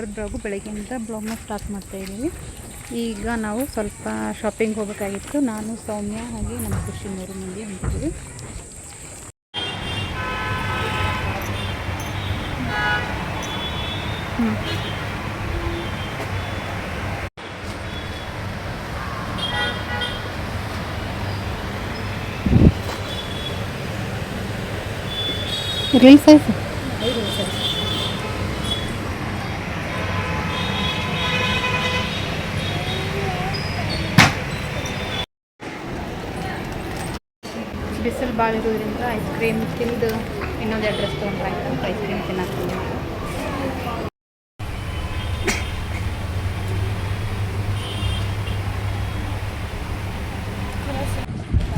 Blog ಬೆಳಗ್ಗೆಯಿಂದ ಬ್ಲಾಗ್ನ start ಮಾಡ್ತಾ ಇದ್ದೀವಿ. ಈಗ ನಾವು ಸ್ವಲ್ಪ ಶಾಪಿಂಗ್ ಹೋಗಬೇಕಾಗಿತ್ತು. ನಾನು, ಸೌಮ್ಯ ಹಾಗೆ ನಮ್ಮ ಖುಷಿ 3 ಮಂದಿ ಹೊಂಟಿದ್ದೀವಿ. ರೀಲ್ ಸೈಜ್ ಬಿಸಿಲು ಭಾಳ ಇರೋದ್ರಿಂದ ಐಸ್ ಕ್ರೀಮ್ ತಿಂದು ಇನ್ನೊಂದು ಅಡ್ರೆಸ್ ತೊಗೊಂಡ್ರಾಯ್ತು ಅಂತ ಐಸ್ ಕ್ರೀಮ್ ತಿನ್ನಕ್ಕೆ.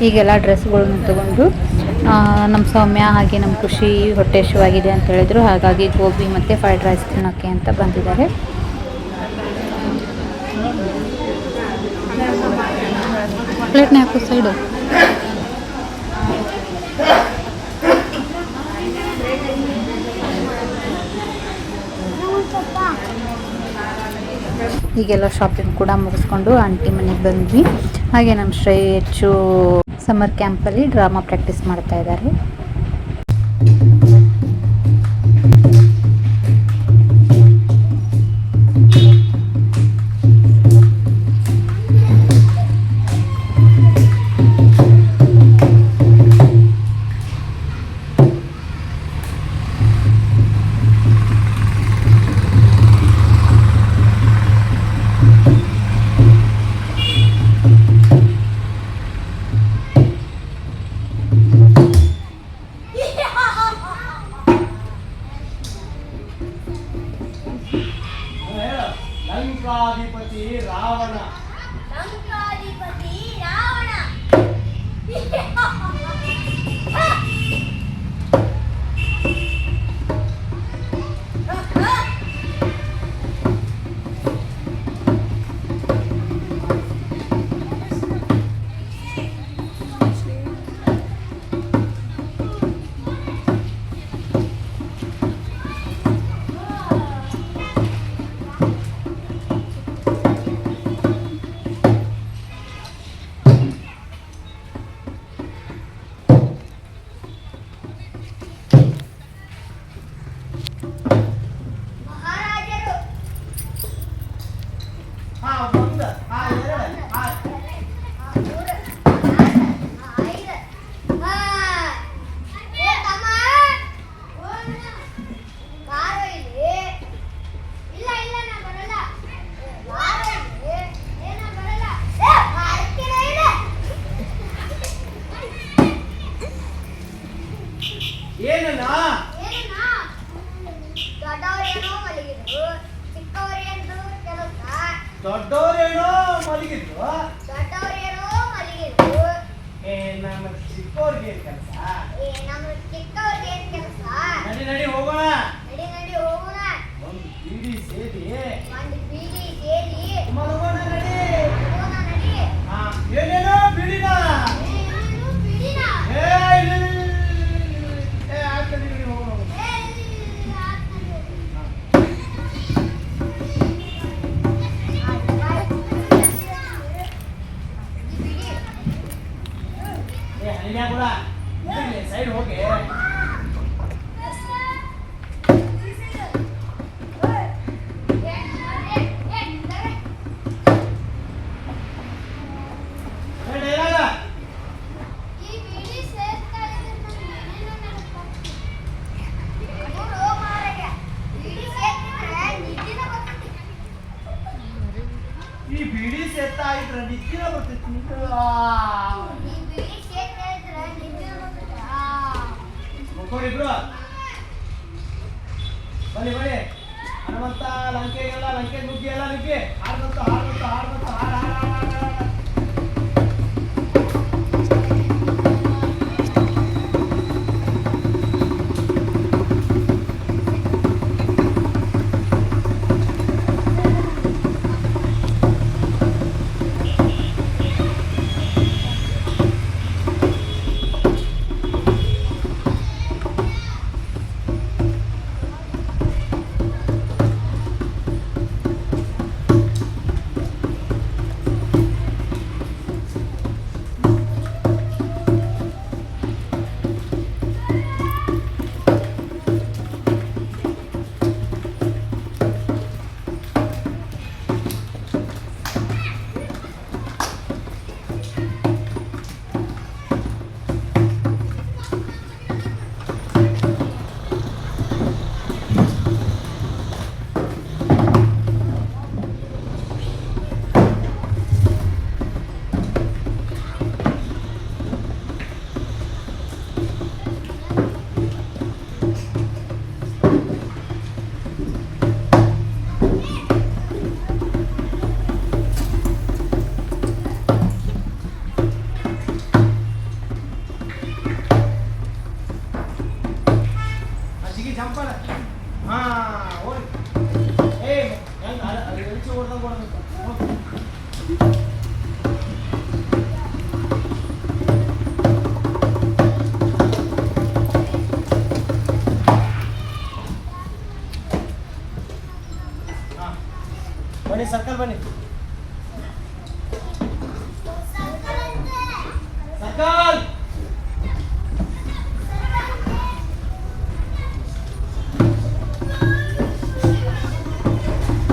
ಈಗೆಲ್ಲ ಡ್ರೆಸ್ಗಳನ್ನು ತೊಗೊಂಡು ನಮ್ಮ ಸೌಮ್ಯ ಹಾಗೆ ನಮ್ಮ ಖುಷಿ ಹೊಟ್ಟೆ ಆಗಿದೆ ಅಂತ ಹೇಳಿದ್ರು. ಹಾಗಾಗಿ ಗೋಬಿ ಮತ್ತು ಫ್ರೈಡ್ ರೈಸ್ ತಿನ್ನೋಕ್ಕೆ ಅಂತ ಬಂದಿದ್ದಾರೆ. ಪ್ಲೇಟ್ನ ಹಾಕು ಸೈಡು. ಹೀಗೆಲ್ಲ ಶಾಪಿಂಗ್ ಕೂಡ ಮುಗಿಸ್ಕೊಂಡು ಆಂಟಿ ಮನೆಗೆ ಬಂದ್ವಿ. ಹಾಗೆ ನಮ್ಮ ಶ್ರೇಯ ಹೆಚ್ಚು ಸಮ್ಮರ್ ಕ್ಯಾಂಪಲ್ಲಿ ಡ್ರಾಮಾ ಪ್ರಾಕ್ಟೀಸ್ ಮಾಡ್ತಾ ಇದ್ದಾರೆ. ಲಂಕಾಧಿಪತಿ ರಾವಣ ದೊಡ್ಡವರೇನೋ ಮಲಗಿದ್ರು, ನಮ್ಮ ಚಿಕ್ಕವ್ರಿಗೆ ಕೆಲಸ. ನಡಿ ನಡಿ ಹೋಗೋಣ. ಒಂದು ಬೀಡಿ ಸೇರಿ ಮಲಗೋಣ. ನಡಿ. ಏನೇನೋ ಬೀಡಿನ ಸೈಡ್ ಹೋಗಿ. ಈ ಬಿಡಿ ಸೇರ್ತಾ ಇದ್ರೆ ನಿತ್ಯ ಬರ್ತೈತಿ. ಇಬ್ರು ಬನ್ನಿ ಬನ್ನಿ. ಹನುಮಂತ ಲಂಕೆಗೆಲ್ಲ ಲಂಕೆ ನುಗ್ಗಿ ಎಲ್ಲ ನುಗ್ಗಿ ಹಾಡ್ಬಂತು ಹಾಡ್ಬಂತು ಹಾಡ್ಬಂತು ಹಾಡ ಬನ್ನಿ ಸರ್ಕಲ್ ಬನ್ನಿ ಸರ್ಕಲ್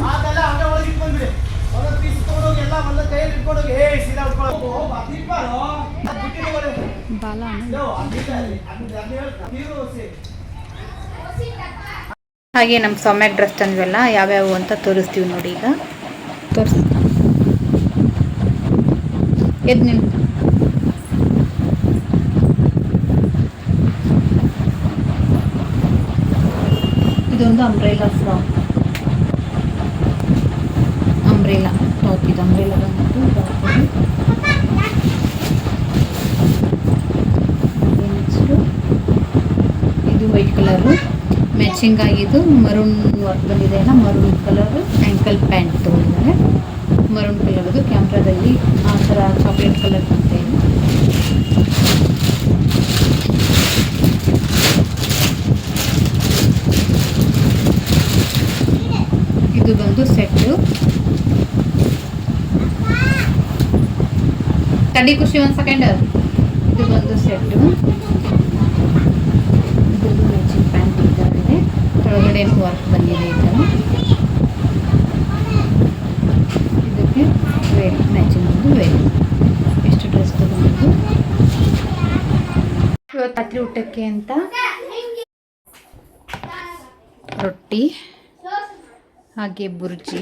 ಅದೆಲ್ಲ ಹಂಗೆ ಒಳಗೆ ಇಟ್ಕೊಂಡ್ಬಿಡಿ ಒಂದೊಂದು ಪೀಸ್ ಇಟ್ಕೊಂಡೋಗಿ ಎಲ್ಲ ಒಂದೊಂದು ಕೈಯಲ್ಲಿ ಇಟ್ಕೊಂಡೋಗಿ ಸೀದಾ ಉಟ್ಕೊಳ್ಳೋ ಬಾಲ ಹಾಗೆ ನಮ್ಮ ಸೌಮ್ಯಕ್ಕೆ ಡ್ರೆಸ್ ತಂದ್ವಲ್ಲ ಯಾವ್ಯಾವು ಅಂತ ತೋರಿಸ್ತೀವಿ ನೋಡಿ. ಈಗ ತೋರಿಸ್ ಎದ್ದು ನಿಂತು ಇದೊಂದು ಅಂಬ್ರೆಲಾ ಫ್ರಾಕ್, ಅಂಬ್ರೆಲಾ ಟಾಪ್. ಇದು ಅಂಬ್ರೆಲಾ ಬಂದ್ಬಿಟ್ಟು ನೆಕ್ಸ್ಟು ಇದು ವೈಟ್ ಕಲರು ಮ್ಯಾಚಿಂಗ್ ಆಗಿದ್ದು ಮರೂನ್ ವರ್ಕ್ ಬಂದಿದೆ ಅಲ್ಲ, ಮರೂನ್ ಕಲರು ಆ್ಯಂಕಲ್ ಪ್ಯಾಂಟ್ ತೊಗೊಂಡಿದ್ದಾರೆ. ಮರೂನ್ ಕಲರ್ದು ಕ್ಯಾಮ್ರಾದಲ್ಲಿ ಆ ಥರ ಚಾಕ್ಲೇಟ್ ಕಲರ್ ಬಂತೆ. ಇದು ಬಂದು ಸೆಟ್ಟು. ತಡಿ ಖುಷಿ ಒಂದು ಸೆಕೆಂಡ್. ಇದು ಬಂದು ಸೆಟ್ಟು. ಇದು ಮ್ಯಾಚಿಂಗ್ ಪ್ಯಾಂಟ್ ಇದ್ದಾಗಿದೆ, ಕೆಳಗಡೆ ವರ್ಕ್ ಬಂದಿದೆ ಈ ಥರ. ಇದಕ್ಕೆ ವೇಲ್ ಮ್ಯಾಚಿಂಗ್ ಒಂದು ವೇಲ್. ಎಷ್ಟು ಡ್ರೆಸ್ ತಗೊಂಡಿದ್ದು ಇವತ್ತು ರಾತ್ರಿ ಊಟಕ್ಕೆ ಅಂತ ರೊಟ್ಟಿ ಹಾಗೆ ಬುರ್ಜಿ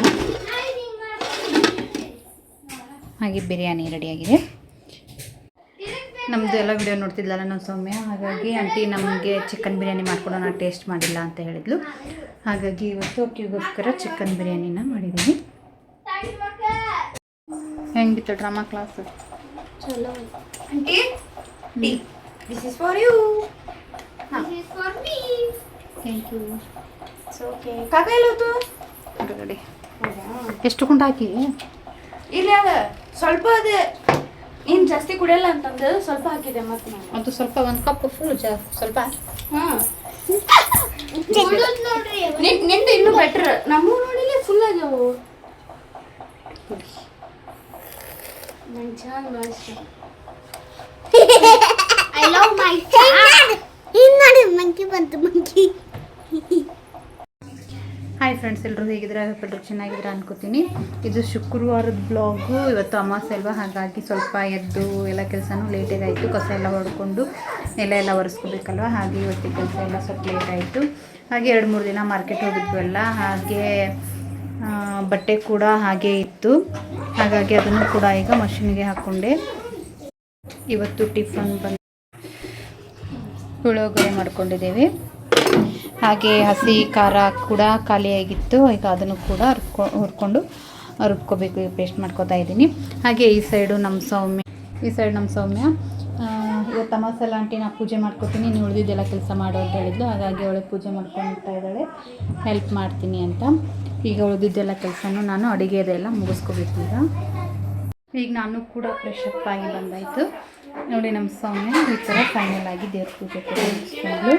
ಹಾಗೆ ಬಿರಿಯಾನಿ ರೆಡಿಯಾಗಿದೆ. ನಮ್ಮದು ಎಲ್ಲ ವಿಡಿಯೋ ನೋಡ್ತಿದ್ಲಲ್ಲ ನಮ್ಮ ಸೌಮ್ಯ, ಹಾಗಾಗಿ ಆಂಟಿ ನಮಗೆ ಚಿಕನ್ ಬಿರಿಯಾನಿ ಮಾಡ್ಕೊಡೋಣ, ಟೇಸ್ಟ್ ಮಾಡಿಲ್ಲ ಅಂತ ಹೇಳಿದ್ಲು. ಹಾಗಾಗಿ ಇವತ್ತು ಅಕ್ಕಿಗೋಸ್ಕರ ಚಿಕನ್ ಬಿರಿಯಾನಿನ ಮಾಡಿದ್ದೀನಿ. ಹೆಂಗಿತ್ತು ಡ್ರಾಮಾ ಕ್ಲಾಸ್? ಚಲೋ aunty. This is for you. This is for me. Thank you. It's okay. ಕಾಕ ಎಲ್ಲೋತು? ಹೊರಗಡೆ. ಎಷ್ಟು ಕುಂಟ ಹಾಕಿ? ಇಲ್ಲ ಅದ ಸ್ವಲ್ಪ ಅದೇ, ನೀನು ಜಾಸ್ತಿ ಕುಡಿಯಲ್ಲ ಅಂತಂದು ಸ್ವಲ್ಪ ಹಾಕಿದೆ. ಮತ್ತೆ ನಾನು ಅದು ಸ್ವಲ್ಪ ಒಂದು ಕಪ್ ಫುಲ್ ಸ್ವಲ್ಪ. ಹಾಂ ನಿಂದು ಇನ್ನೂ ಬೆಟ್ರ್. ನಮ್ಮೂ ನೋಡಿಲಿ ಫುಲ್ ಆಗ್ಯಾವು. ನಂಗೆ ಚೆನ್ನಾಗಿ ಇಷ್ಟ. I love my chaat. ಇನ್ನು ನೋಡಿ ಮಂಕಿ ಬಂತು, ಮಂಕಿ. ಹಾಯ್ ಫ್ರೆಂಡ್ಸ್, ಎಲ್ಲರೂ ಹೇಗಿದ್ರೆ ಎಲ್ಲರೂ ಚೆನ್ನಾಗಿದ್ರೆ ಅನ್ಕೋತೀನಿ. ಇದು ಶುಕ್ರವಾರದ ಬ್ಲಾಗು. ಇವತ್ತು ಅಮಾವಾಸ್ಯೆ ಅಲ್ವಾ, ಹಾಗಾಗಿ ಸ್ವಲ್ಪ ಎದ್ದು ಎಲ್ಲ ಕೆಲಸನೂ ಲೇಟಾಗಿ ಆಯಿತು. ಕಸ ಎಲ್ಲ ಹೊಡ್ಕೊಂಡು ಎಲ್ಲ ಒರೆಸ್ಕೋಬೇಕಲ್ವ, ಹಾಗೆ ಇವತ್ತು ಕೆಲಸ ಎಲ್ಲ ಸ್ವಲ್ಪ ಲೇಟ್ ಆಯಿತು. ಹಾಗೆ 2-3 ದಿನ ಮಾರ್ಕೆಟ್ ಹೋಗಿದ್ವಲ್ಲ, ಹಾಗೆ ಬಟ್ಟೆ ಕೂಡ ಹಾಗೆ ಇತ್ತು. ಹಾಗಾಗಿ ಅದನ್ನು ಕೂಡ ಈಗ ಮಷಿನ್ಗೆ ಹಾಕ್ಕೊಂಡೆ. ಇವತ್ತು ಟಿಫನ್ ಬಂದು ಪುಳಿಯೋಗರೆ ಮಾಡ್ಕೊಂಡಿದ್ದೇವೆ. ಹಾಗೆ ಹಸಿ ಖಾರ ಕೂಡ ಖಾಲಿಯಾಗಿತ್ತು, ಈಗ ಅದನ್ನು ಕೂಡ ಹುರ್ಕೊಂಡು ರುಬ್ಕೋಬೇಕು, ಪೇಸ್ಟ್ ಮಾಡ್ಕೋತಾ ಇದ್ದೀನಿ. ಹಾಗೆ ಈ ಸೈಡು ನಮ್ಮ ಸೌಮ್ಯ ಇವತ್ತು ಅಮಾವಾಸ್ಯೆ ಆಂಟಿ ನಾ ಪೂಜೆ ಮಾಡ್ಕೋತೀನಿ, ನೀವು ಉಳಿದಿದ್ದೆಲ್ಲ ಕೆಲಸ ಮಾಡು ಅಂತ ಹೇಳಿದ್ಲು. ಹಾಗಾಗಿ ಅವಳೆ ಪೂಜೆ ಮಾಡ್ಕೊಳ್ತಾ ಇದ್ದಾಳೆ, ಹೆಲ್ಪ್ ಮಾಡ್ತೀನಿ ಅಂತ. ಈಗ ಉಳಿದಿದ್ದೆಲ್ಲ ಕೆಲಸನೂ ನಾನು ಅಡುಗೆದೆಲ್ಲ ಮುಗಿಸ್ಕೋಬೇಕು. ಈಗ ನಾನು ಕೂಡ ಫ್ರೆಶ್ ಅಪ್ ಆಗಿ ಬಂದಾಯಿತು ನೋಡಿ. ನಮ್ಮ ಸೌಮ್ಯ ಈ ಥರ ಫೈನಲ್ ಆಗಿ ದೇವ್ರ ಪೂಜೆ ಕೂಡ ಮುಗಿಸ್ಕೊಂಡ್ಲು.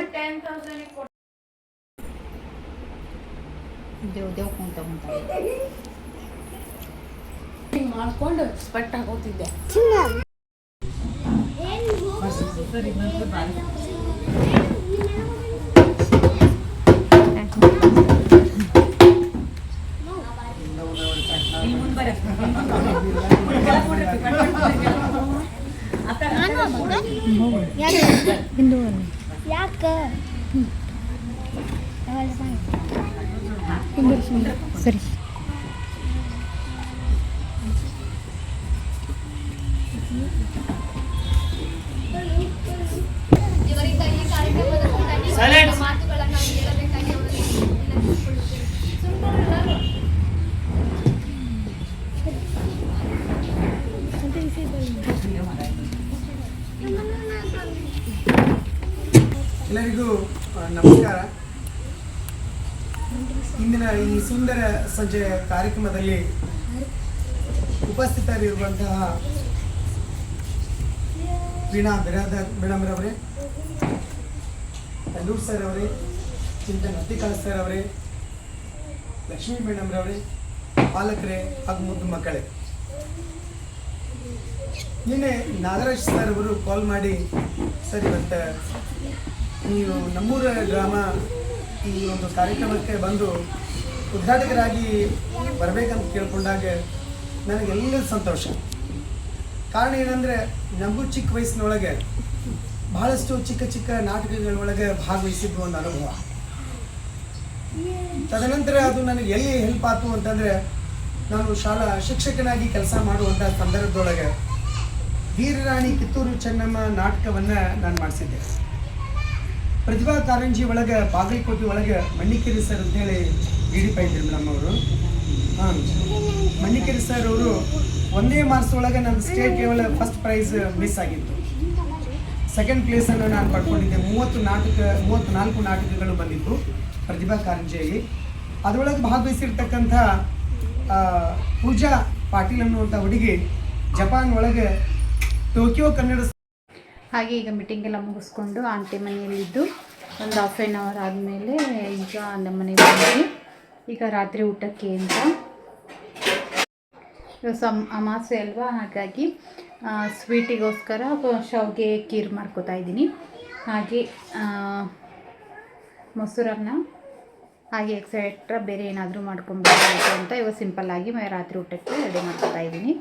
ದೇವ್ ಕುಂತ ಮಾಡ್ಕೊಂಡು ಸ್ಪಟ್ ಆಗೋತಿದ್ದೆ. ಸರಿ. ಎಲ್ಲರಿಗೂ ನಮಸ್ಕಾರ. ಇಂದಿನ ಈ ಸುಂದರ ಸಂಜೆಯ ಕಾರ್ಯಕ್ರಮದಲ್ಲಿ ಉಪಸ್ಥಿತರಿರುವಂತಹ ವೀಣಾ ಬಿರಾದರ್ ಮೇಡಮ್ ರವರೇ, ತಲ್ಲೂರ್ ಸರ್ ಅವರೇ, ಚಿಂತನ್ ಅತಿಕಾಳ್ ಸರ್ ಅವರೇ, ಲಕ್ಷ್ಮೀ ಮೇಡಮ್ ರವರೇ, ಪಾಲಕರೇ ಹಾಗೂ ಮುದ್ದು ಮಕ್ಕಳೇ, ನಿನ್ನೆ ನಾಗರಾಜ್ ಸರ್ ಅವರು ಕಾಲ್ ಮಾಡಿ, ಸರ್ ಇವತ್ತು ನೀವು ನಮ್ಮೂರ ಗ್ರಾಮ ಈ ಒಂದು ಕಾರ್ಯಕ್ರಮಕ್ಕೆ ಬಂದು ಉದ್ಘಾಟಕರಾಗಿ ಬರಬೇಕಂತ ಕೇಳ್ಕೊಂಡಾಗ ನನಗೆಲ್ಲ ಸಂತೋಷ. ಕಾರಣ ಏನಂದರೆ, ನಮಗೂ ಚಿಕ್ಕ ವಯಸ್ಸಿನೊಳಗೆ ಬಹಳಷ್ಟು ಚಿಕ್ಕ ಚಿಕ್ಕ ನಾಟಕಗಳೊಳಗೆ ಭಾಗವಹಿಸಿದ್ದು ಒಂದು ಅನುಭವ. ತದನಂತರ ಅದು ನನಗೆ ಎಲ್ಲಿ ಹೆಲ್ಪ್ ಆಯ್ತು ಅಂತಂದರೆ, ನಾನು ಶಾಲಾ ಶಿಕ್ಷಕನಾಗಿ ಕೆಲಸ ಮಾಡುವಂಥ ಸಂದರ್ಭದೊಳಗೆ ವೀರರಾಣಿ ಕಿತ್ತೂರು ಚೆನ್ನಮ್ಮ ನಾಟಕವನ್ನು ನಾನು ಮಾಡಿಸಿದ್ದೆ. ಪ್ರತಿಭಾ ಕಾರಂಜಿ ಒಳಗೆ ಬಾಗಲಕೋಟೆ ಒಳಗೆ ಮಣ್ಣಿಕೇರಿ ಸರ್ ಅಂತೇಳಿ DD ಮೇಡಮ್ ಅವರು, ಮಣ್ಣಿಕೇರಿ ಸರ್ ಅವರು 1ನೇ ಮಾರ್ಚ್ ಒಳಗೆ ನನ್ನ state level first prize miss ಆಗಿತ್ತು. ಸೆಕೆಂಡ್ ಪ್ಲೇಸನ್ನು ನಾನು ಪಡ್ಕೊಂಡಿದ್ದೆ. 34 ನಾಟಕಗಳು ಬಂದಿತ್ತು ಪ್ರತಿಭಾ ಕಾರಂಜಿಯಲ್ಲಿ. ಅದರೊಳಗೆ ಭಾಗವಹಿಸಿರ್ತಕ್ಕಂಥ ಪೂಜಾ ಪಾಟೀಲ್ ಅನ್ನುವಂಥ ಹುಡುಗಿ ಜಪಾನ್ ಒಳಗೆ ಟೋಕಿಯೋ ಕನ್ನಡ. ಹಾಗೆ ಈಗ ಮೀಟಿಂಗ್ ಎಲ್ಲ ಮುಗಿಸ್ಕೊಂಡು ಆಂಟಿ ಮನೆಯಲ್ಲಿದ್ದು ಒಂದು ½ ಆದಮೇಲೆ ಈಗ ನಮ್ಮ ಮನೆಗೆ ಬಂದ್ವಿ. ಈಗ ರಾತ್ರಿ ಊಟಕ್ಕೆ ಅಂತ ಅಮಾಸೆ ಅಲ್ವಾ, ಹಾಗಾಗಿ ಸ್ವೀಟಿಗೋಸ್ಕರ ಶಾವಿಗೆ ಖೀರ್ ಮಾಡ್ಕೋತಾ ಇದ್ದೀನಿ. ಹಾಗೆ ಮೊಸರನ್ನ, ಹಾಗೆ ಎಕ್ಸೆಟ್ರಾ ಬೇರೆ ಏನಾದರೂ ಮಾಡ್ಕೊಬೇಕು ಅಂತ ಇವಾಗ ಸಿಂಪಲ್ಲಾಗಿ ರಾತ್ರಿ ಊಟಕ್ಕೆ ರೆಡಿ ಮಾಡ್ಕೋತಾ ಇದ್ದೀನಿ.